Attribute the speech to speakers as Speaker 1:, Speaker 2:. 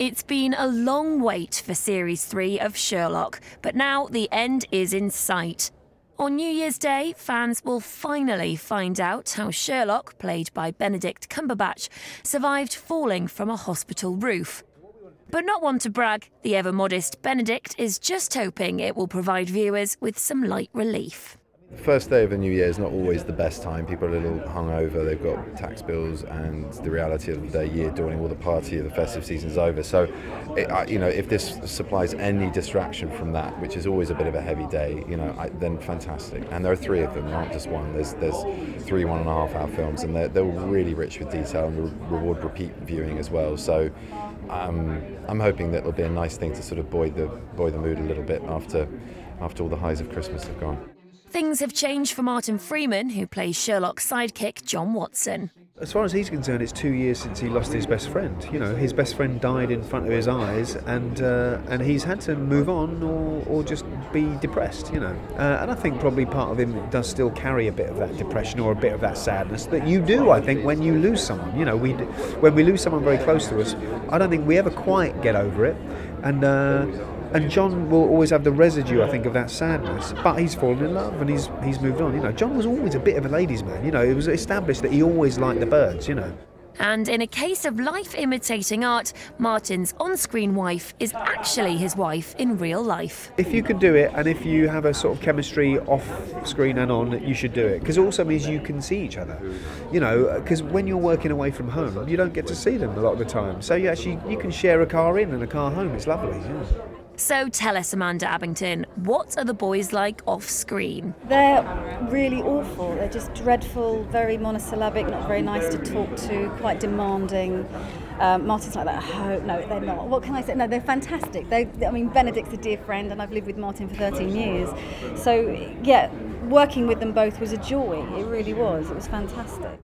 Speaker 1: It's been a long wait for Series 3 of Sherlock, but now the end is in sight. On New Year's Day, fans will finally find out how Sherlock, played by Benedict Cumberbatch, survived falling from a hospital roof. But not one to brag, the ever-modest Benedict is just hoping it will provide viewers with some light relief.
Speaker 2: The first day of the new year is not always the best time. People are a little hungover, they've got tax bills and the reality of the year dawning, all the party of the festive season's over. So, if this supplies any distraction from that, which is always a bit of a heavy day, then fantastic. And there are three of them, not just one. There's 3 1.5-hour films, and they're really rich with detail and reward repeat viewing as well. So I'm hoping that it'll be a nice thing to sort of buoy the mood a little bit after all the highs of Christmas have gone.
Speaker 1: Things have changed for Martin Freeman, who plays Sherlock's sidekick, John Watson.
Speaker 3: As far as he's concerned, it's 2 years since he lost his best friend. His best friend died in front of his eyes, and he's had to move on or just be depressed. And I think probably part of him does still carry a bit of that depression or a bit of that sadness that you do, I think, when you lose someone. When we lose someone very close to us, I don't think we ever quite get over it, and John will always have the residue, I think, of that sadness. But he's fallen in love and he's moved on. John was always a bit of a ladies' man. It was established that he always liked the birds.
Speaker 1: And in a case of life imitating art, Martin's on-screen wife is actually his wife in real life.
Speaker 3: If you can do it, and if you have a sort of chemistry off-screen and on, you should do it. Because it also means you can see each other. Because when you're working away from home, you don't get to see them a lot of the time. So you can share a car in and a car home. It's lovely. Yeah.
Speaker 1: So tell us, Amanda Abington, what are the boys like off-screen?
Speaker 4: They're really awful. They're just dreadful, very monosyllabic, not very nice to talk to, quite demanding. Martin's like that. No, they're not. What can I say? No, they're fantastic. Benedict's a dear friend, and I've lived with Martin for 13 years. So, yeah, working with them both was a joy. It really was. It was fantastic.